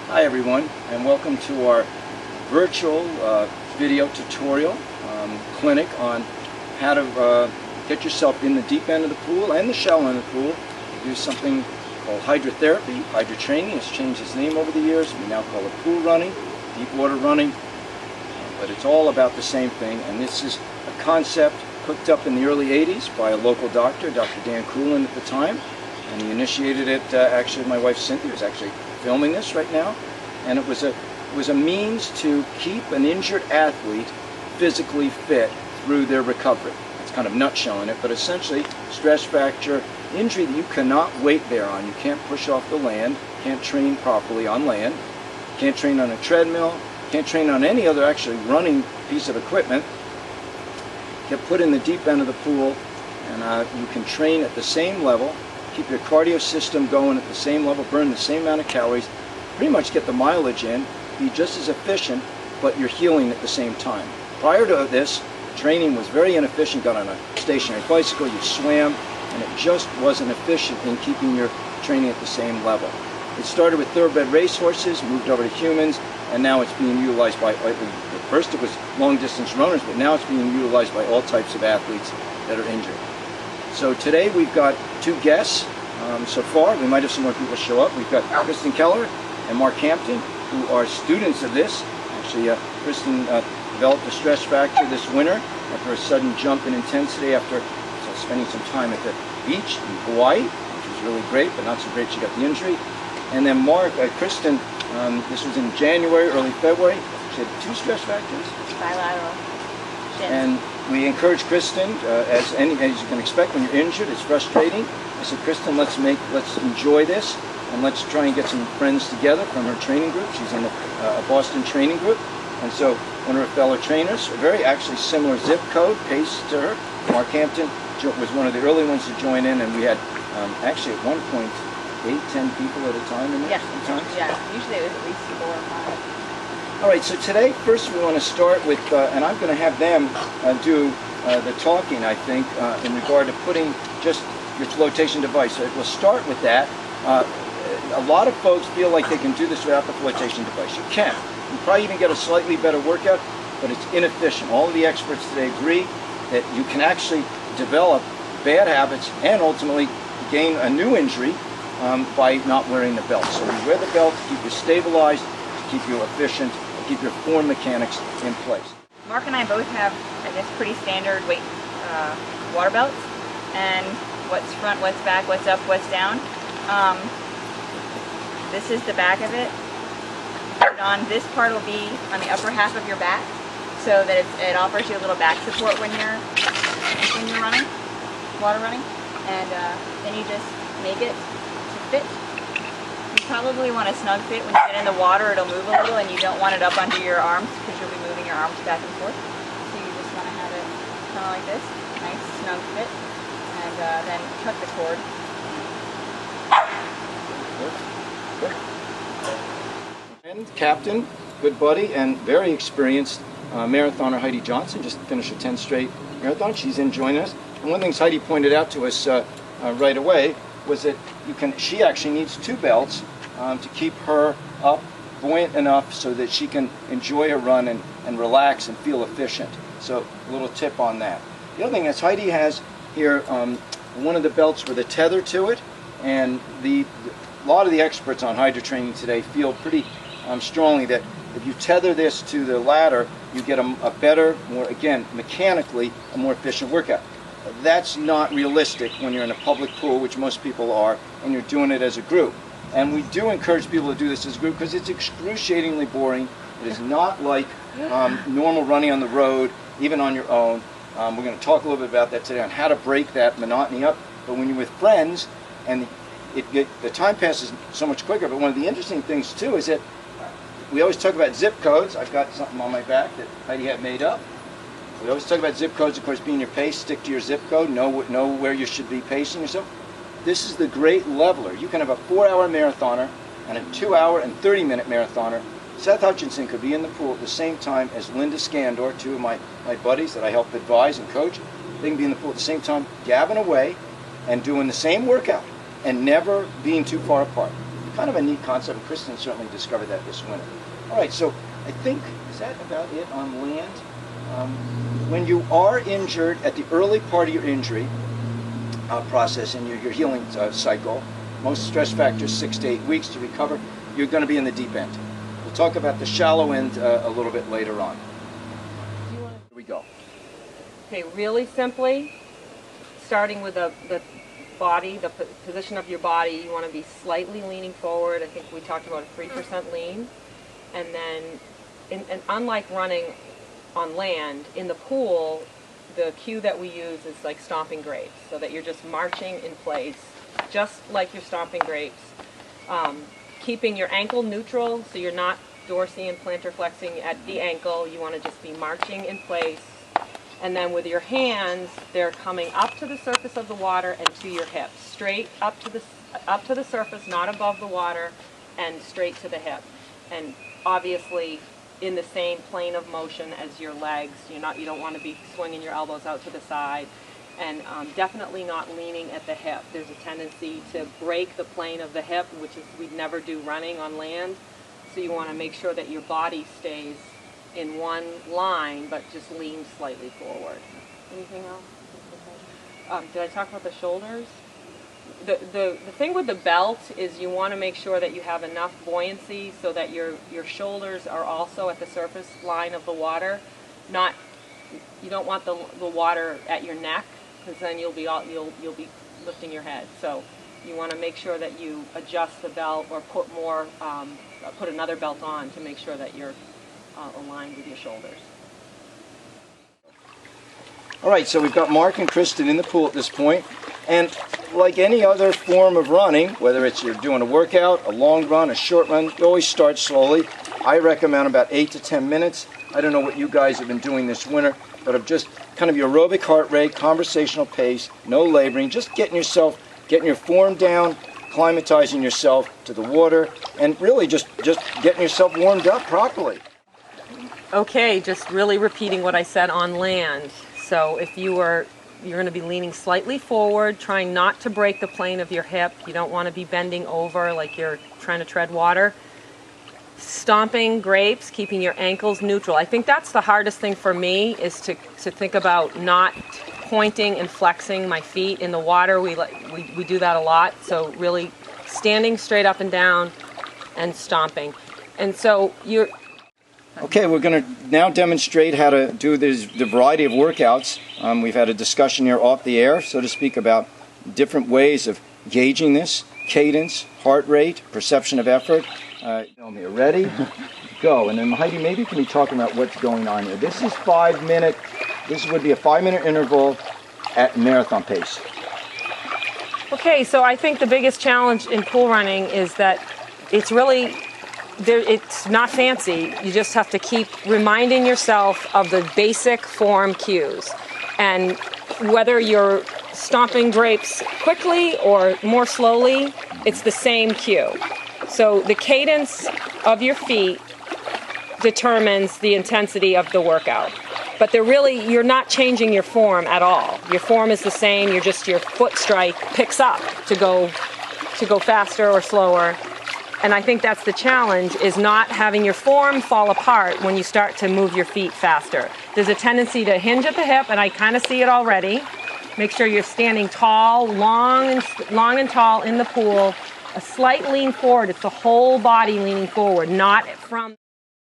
Hi everyone, and welcome to our virtual video tutorial clinic on how to get yourself in the deep end of the pool and the shallow end of the pool. We do something called hydrotherapy. Hydrotraining has changed its name over the years. We now call it pool running, deep water running, but it's all about the same thing. And this is a concept cooked up in the early 80s by a local doctor, Dr. Dan Coolin at the time, and he initiated it. Actually, my wife Cynthia was actually filming this right now, and it was a means to keep an injured athlete physically fit through their recovery. It's kind of nutshelling it, but essentially stress fracture, injury that you cannot wait there on. You can't push off the land, can't train properly on land, can't train on a treadmill, can't train on any other actually running piece of equipment. Get put in the deep end of the pool, and you can train at the same level, keep your cardio system going at the same level, burn the same amount of calories, pretty much get the mileage in, be just as efficient, but you're healing at the same time. Prior to this, training was very inefficient. Got on a stationary bicycle, you swam, and it just wasn't efficient in keeping your training at the same level. It started with thoroughbred racehorses, moved over to humans, and now it's being utilized by, at first it was long distance runners, but now it's being utilized by all types of athletes that are injured. So today we've got two guests so far. We might have some more people show up. We've got Kristin Keller and Mark Hampton, who are students of this. Actually, Kristin developed a stress fracture this winter after a sudden jump in intensity after spending some time at the beach in Hawaii, which was really great, but not so great. She got the injury. And then Mark, Kristin, this was in January, early February. She had two stress fractures. Bilateral. Shins. And we encourage Kristin, as you can expect when you're injured, it's frustrating. I said, Kristin, let's enjoy this, and let's try and get some friends together from her training group. She's in a Boston training group, and so one of her fellow trainers, a very actually similar zip code, pace to her. Mark Hampton was one of the early ones to join in, and we had actually at one point 8-10 people at a time in there. Yeah, sometimes. yeah. Usually it was at least 4 or 5. All right, so today, first we want to start with, and I'm going to have them do the talking, I think, in regard to putting just your flotation device. So we'll start with that. A lot of folks feel like they can do this without the flotation device. You can. You probably even get a slightly better workout, but it's inefficient. All of the experts today agree that you can actually develop bad habits and ultimately gain a new injury by not wearing the belt. So you wear the belt to keep you stabilized, to keep you efficient, to keep your form mechanics in place. Mark and I both have, I guess, pretty standard weight water belts, and what's front, what's back, what's up, what's down. This is the back of it. Put it on. This part will be on the upper half of your back, so that it offers you a little back support when you're running, water running, and then you just make it to fit. You probably want a snug fit. When you get in the water, it'll move a little, and you don't want it up under your arms because you'll be moving your arms back and forth. So you just want to have it kind of like this, nice snug fit, and then cut the cord. And captain, good buddy, and very experienced marathoner Heidi Johnson just finished a 10 straight marathon. She's in joining us. And one of the things Heidi pointed out to us right away was that she actually needs two belts to keep her up, buoyant enough so that she can enjoy her run and relax and feel efficient. So a little tip on that. The other thing is Heidi has here one of the belts with a tether to it, and a lot of the experts on hydro training today feel pretty strongly that if you tether this to the ladder, you get a better, more, again, mechanically, a more efficient workout. That's not realistic when you're in a public pool, which most people are, and you're doing it as a group. And we do encourage people to do this as a group because it's excruciatingly boring. It is not like normal running on the road, even on your own. We're going to talk a little bit about that today on how to break that monotony up. But when you're with friends, and the time passes so much quicker. But one of the interesting things too is that we always talk about zip codes. I've got something on my back that Heidi had made up. We always talk about zip codes, of course, being your pace. Stick to your zip code. Know where you should be pacing yourself. This is the great leveler. You can have a 4-hour marathoner and a 2-hour and 30-minute marathoner. Seth Hutchinson could be in the pool at the same time as Linda Scandor, two of my buddies that I help advise and coach. They can be in the pool at the same time, gabbing away and doing the same workout and never being too far apart. kind of a neat concept, and Kristin certainly discovered that this winter. All right, so I think, is that about it on land? When you are injured, at the early part of your injury process in your healing cycle, most stress factors 6 to 8 weeks to recover, you're going to be in the deep end. We'll talk about the shallow end a little bit later on. Here we go. Okay, really simply, starting with the body, the position of your body, you want to be slightly leaning forward. I think we talked about a 3% lean. And then, and unlike running on land, in the pool, the cue that we use is like stomping grapes, so that you're just marching in place, just like you're stomping grapes. Keeping your ankle neutral, so you're not dorsine and plantar flexing at the ankle. You want to just be marching in place. And then with your hands, they're coming up to the surface of the water and to your hips, straight up to the surface, not above the water, and straight to the hip. And obviously, in the same plane of motion as your legs. You don't want to be swinging your elbows out to the side, and definitely not leaning at the hip. There's a tendency to break the plane of the hip, which is we'd never do running on land. So you want to make sure that your body stays in one line, but just lean slightly forward. Anything else? Did I talk about the shoulders? The thing with the belt is you want to make sure that you have enough buoyancy so that your shoulders are also at the surface line of the water. You don't want the water at your neck, because then you'll be lifting your head. So you want to make sure that you adjust the belt or put another belt on to make sure that you're aligned with your shoulders. All right, so we've got Mark and Kristin in the pool at this point, and like any other form of running, whether it's you're doing a workout, a long run, a short run, you always start slowly. I recommend about 8 to 10 minutes. I don't know what you guys have been doing this winter, but of just kind of your aerobic heart rate, conversational pace, no laboring, just getting your form down, acclimatizing yourself to the water, and really just getting yourself warmed up properly. Okay, just really repeating what I said on land. So if you're going to be leaning slightly forward, trying not to break the plane of your hip. You don't want to be bending over like you're trying to tread water. Stomping grapes, keeping your ankles neutral. I think that's the hardest thing for me, is to think about not pointing and flexing my feet in the water. We do that a lot. So really standing straight up and down and stomping. And so you're... Okay, we're going to now demonstrate how to do the variety of workouts. We've had a discussion here off the air, so to speak, about different ways of gauging this: cadence, heart rate, perception of effort. Here, ready? Go. And then Heidi, maybe can you talk about what's going on here? This is 5 minute. This would be a 5-minute interval at marathon pace. Okay, so I think the biggest challenge in pool running is that it's not fancy. You just have to keep reminding yourself of the basic form cues. And whether you're stomping grapes quickly or more slowly, it's the same cue. So the cadence of your feet determines the intensity of the workout. But you're not changing your form at all. Your form is the same, your foot strike picks up to go faster or slower. And I think that's the challenge, is not having your form fall apart when you start to move your feet faster. There's a tendency to hinge at the hip, and I kind of see it already. Make sure you're standing tall, long and tall in the pool. A slight lean forward. It's the whole body leaning forward, not from...